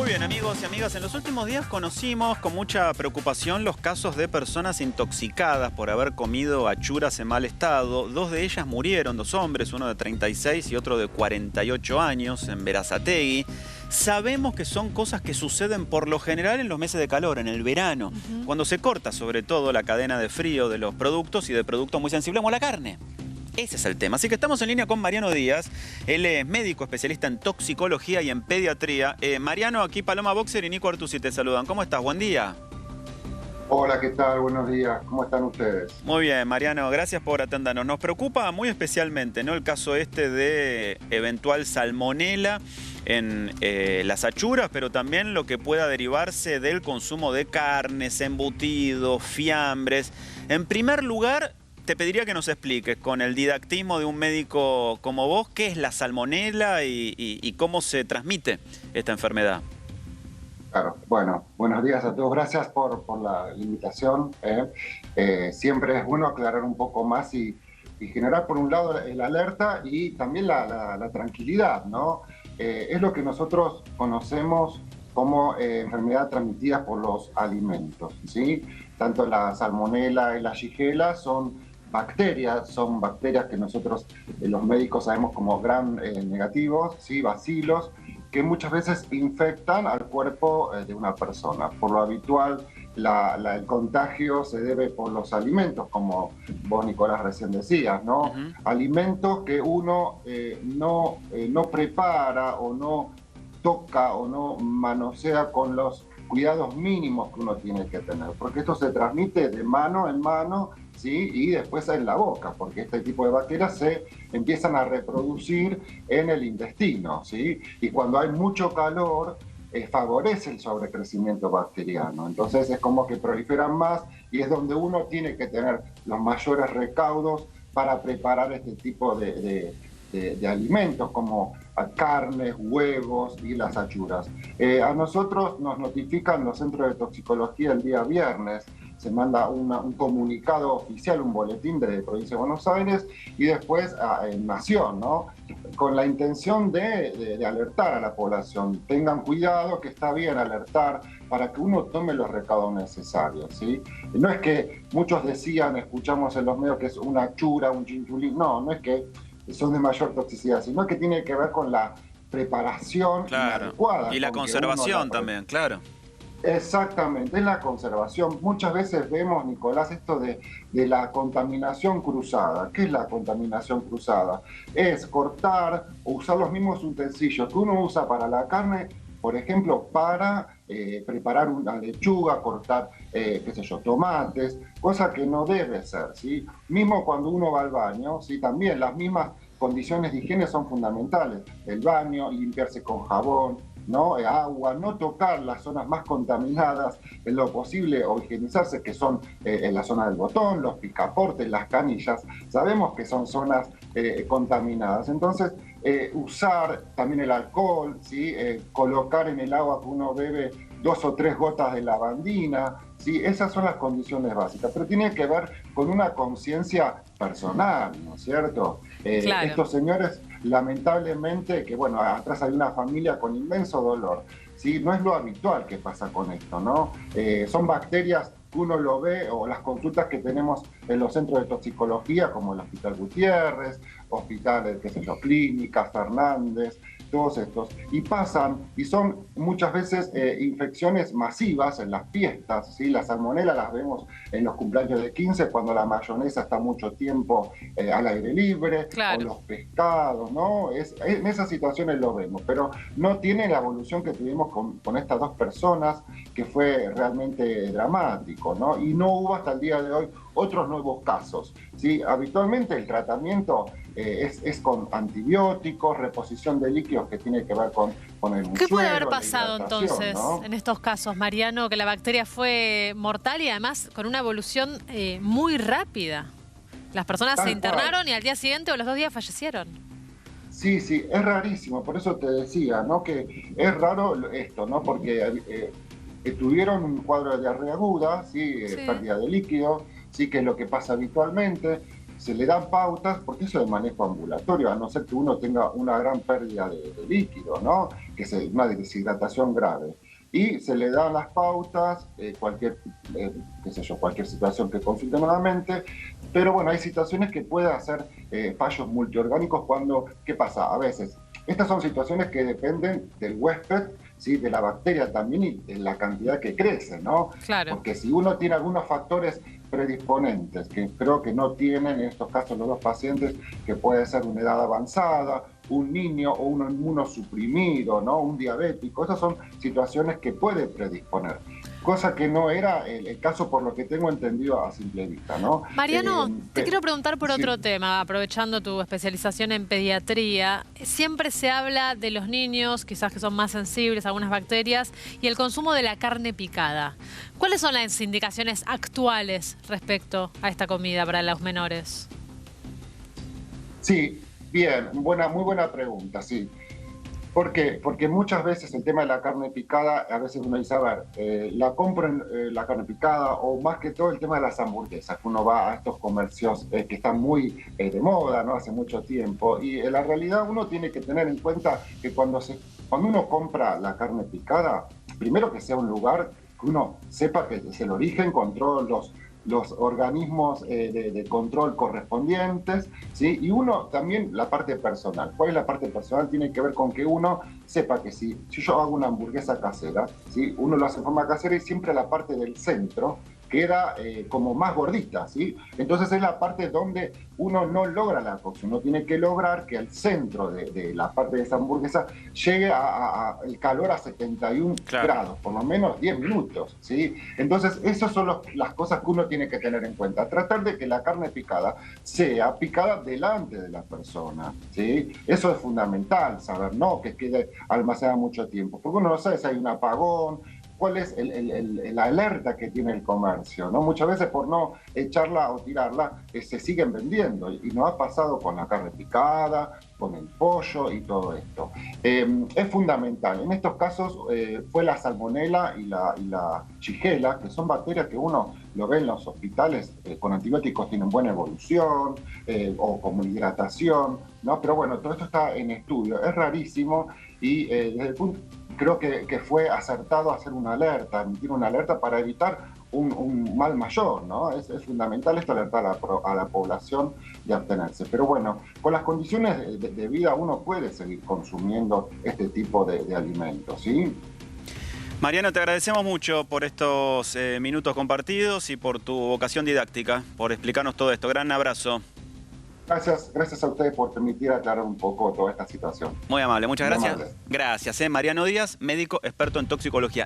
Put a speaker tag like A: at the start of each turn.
A: Muy bien, amigos y amigas, en los últimos días conocimos con mucha preocupación los casos de personas intoxicadas por haber comido achuras en mal estado. Dos de ellas murieron, dos hombres, uno de 36 y otro de 48 años, en Berazategui. Sabemos que son cosas que suceden por lo general en los meses de calor, en el verano, cuando se corta sobre todo la cadena de frío de los productos y de productos muy sensibles como la carne. Ese es el tema. Así que estamos en línea con Mariano Díaz. Él es médico especialista en toxicología y en pediatría. Mariano, aquí Paloma Boxer y Nico Artusi te saludan. ¿Cómo estás? Buen día.
B: Hola, ¿qué tal? Buenos días. ¿Cómo están ustedes?
A: Muy bien, Mariano. Gracias por atendernos. Nos preocupa muy especialmente, ¿no?, el caso este de eventual salmonela en las achuras, pero también lo que pueda derivarse del consumo de carnes, embutidos, fiambres. En primer lugar, te pediría que nos expliques, con el didactismo de un médico como vos, qué es la salmonela y cómo se transmite esta enfermedad.
B: Claro, bueno, buenos días a todos. Gracias por la invitación. Siempre es bueno aclarar un poco más y generar, por un lado, el alerta y también la tranquilidad, ¿no? Es lo que nosotros conocemos como enfermedad transmitida por los alimentos, ¿sí? Tanto la salmonela y la shigella son bacterias que nosotros los médicos sabemos como gram negativos, ¿sí? Bacilos, que muchas veces infectan al cuerpo de una persona. Por lo habitual, el contagio se debe por los alimentos, como vos, Nicolás, recién decías, ¿no? Alimentos que uno no prepara o no toca o no manosea con los cuidados mínimos que uno tiene que tener, porque esto se transmite de mano en mano, ¿sí? Y después en la boca, porque este tipo de bacterias se empiezan a reproducir en el intestino, ¿sí? Y cuando hay mucho calor, favorece el sobrecrecimiento bacteriano. Entonces es como que proliferan más y es donde uno tiene que tener los mayores recaudos para preparar este tipo de alimentos como carnes, huevos y las achuras. A nosotros nos notifican los centros de toxicología el día viernes, se manda un comunicado oficial, un boletín de Provincia de Buenos Aires y después en Nación, ¿no? Con la intención de alertar a la población. Tengan cuidado, que está bien alertar para que uno tome los recaudos necesarios, ¿sí? No es que muchos decían, escuchamos en los medios que es una achura, un chinchulín, no es que son de mayor toxicidad, sino que tiene que ver con la preparación adecuada.
A: Y la conservación también, claro.
B: Exactamente, es la conservación. Muchas veces vemos, Nicolás, esto de la contaminación cruzada. ¿Qué es la contaminación cruzada? Es cortar o usar los mismos utensilios que uno usa para la carne, por ejemplo, para preparar una lechuga, cortar, tomates, cosa que no debe ser, ¿sí? Mismo cuando uno va al baño, ¿sí? También las mismas condiciones de higiene son fundamentales. El baño, limpiarse con jabón, ¿no? Agua, no tocar las zonas más contaminadas en lo posible o higienizarse, que son en la zona del botón, los picaportes, las canillas. Sabemos que son zonas contaminadas. Entonces, usar también el alcohol, ¿sí? Colocar en el agua que uno bebe 2 o 3 gotas de lavandina, ¿sí? Esas son las condiciones básicas, pero tiene que ver con una conciencia personal, ¿no es cierto?
C: Claro.
B: Estos señores, lamentablemente, que bueno, atrás hay una familia con inmenso dolor, ¿sí? No es lo habitual que pasa con esto, ¿no? Son bacterias que uno lo ve, o las consultas que tenemos en los centros de toxicología, como el Hospital Gutiérrez, hospitales, Clínicas Fernández, todos estos, y pasan, y son muchas veces infecciones masivas en las fiestas, ¿sí? La salmonela las vemos en los cumpleaños de 15, cuando la mayonesa está mucho tiempo al aire libre,
C: claro,
B: o los pescados, ¿no? En esas situaciones lo vemos, pero no tiene la evolución que tuvimos con estas dos personas, que fue realmente dramático, ¿no? Y no hubo hasta el día de hoy otros nuevos casos, ¿sí? Habitualmente el tratamiento es con antibióticos, reposición de líquidos que tiene que ver con el
C: ¿Qué puede haber pasado entonces, ¿no?, en estos casos, Mariano, que la bacteria fue mortal y además con una evolución muy rápida? Las personas se internaron y al día siguiente o los 2 días fallecieron.
B: Sí, es rarísimo, por eso te decía, ¿no?, que es raro esto, ¿no?, porque tuvieron un cuadro de diarrea aguda, ¿sí? Pérdida de líquido, sí, que es lo que pasa habitualmente. se le dan pautas, porque eso es manejo ambulatorio, a no ser que uno tenga una gran pérdida de líquido, ¿no? Que es una deshidratación grave. Y se le dan las pautas, cualquier situación que consulte nuevamente, pero bueno, hay situaciones que pueden hacer fallos multiorgánicos cuando, ¿qué pasa? A veces, estas son situaciones que dependen del huésped, ¿sí? De la bacteria también y de la cantidad que crece, ¿no?
C: Claro.
B: Porque si uno tiene algunos factores predisponentes, que creo que no tienen en estos casos los dos pacientes, que puede ser una edad avanzada, un niño o un inmunosuprimido, ¿no? Un diabético, esas son situaciones que puede predisponer. Cosa que no era el caso por lo que tengo entendido a simple vista, ¿no?
C: Mariano, te quiero preguntar por otro tema, aprovechando tu especialización en pediatría. Siempre se habla de los niños, quizás que son más sensibles a algunas bacterias, y el consumo de la carne picada. ¿Cuáles son las indicaciones actuales respecto a esta comida para los menores?
B: Sí, bien, muy buena pregunta, sí. ¿Por qué? Porque muchas veces el tema de la carne picada, a veces uno dice, a ver, la compro en la carne picada, o más que todo el tema de las hamburguesas, que uno va a estos comercios que están muy de moda, ¿no? Hace mucho tiempo, y en la realidad uno tiene que tener en cuenta que cuando uno compra la carne picada, primero que sea un lugar que uno sepa que es el origen, control los organismos de control correspondientes, ¿sí? Y uno también la parte personal. ¿Cuál es la parte personal? Tiene que ver con que uno sepa que si yo hago una hamburguesa casera, ¿sí? Uno lo hace de forma casera y siempre la parte del centro queda como más gordita, ¿sí? Entonces es la parte donde uno no logra la cocción, uno tiene que lograr que al centro de la parte de esa hamburguesa llegue el calor a 71 grados, por lo menos 10 minutos, ¿sí? Entonces esas son las cosas que uno tiene que tener en cuenta, tratar de que la carne picada sea picada delante de la persona, ¿sí? Eso es fundamental, saber, no que quede almacenada mucho tiempo, porque uno no sabe si hay un apagón, cuál es la alerta que tiene el comercio, ¿no? Muchas veces por no echarla o tirarla se siguen vendiendo y nos ha pasado con la carne picada, con el pollo y todo esto. Es fundamental. En estos casos fue la salmonela y la shigella, que son bacterias que uno lo ve en los hospitales con antibióticos, tienen buena evolución o como hidratación, ¿no? Pero bueno, todo esto está en estudio. Es rarísimo y desde el punto creo que fue acertado hacer una alerta, emitir una alerta para evitar un mal mayor, ¿no? Es fundamental esto, alertar a la población de abstenerse. Pero bueno, con las condiciones de vida uno puede seguir consumiendo este tipo de alimentos, ¿sí?
A: Mariano, te agradecemos mucho por estos minutos compartidos y por tu vocación didáctica, por explicarnos todo esto. Gran abrazo.
B: Gracias a ustedes por permitir aclarar un poco toda esta situación.
A: Muy amable, muchas gracias.
B: Muy amable.
A: Gracias. Mariano Díaz, médico experto en toxicología.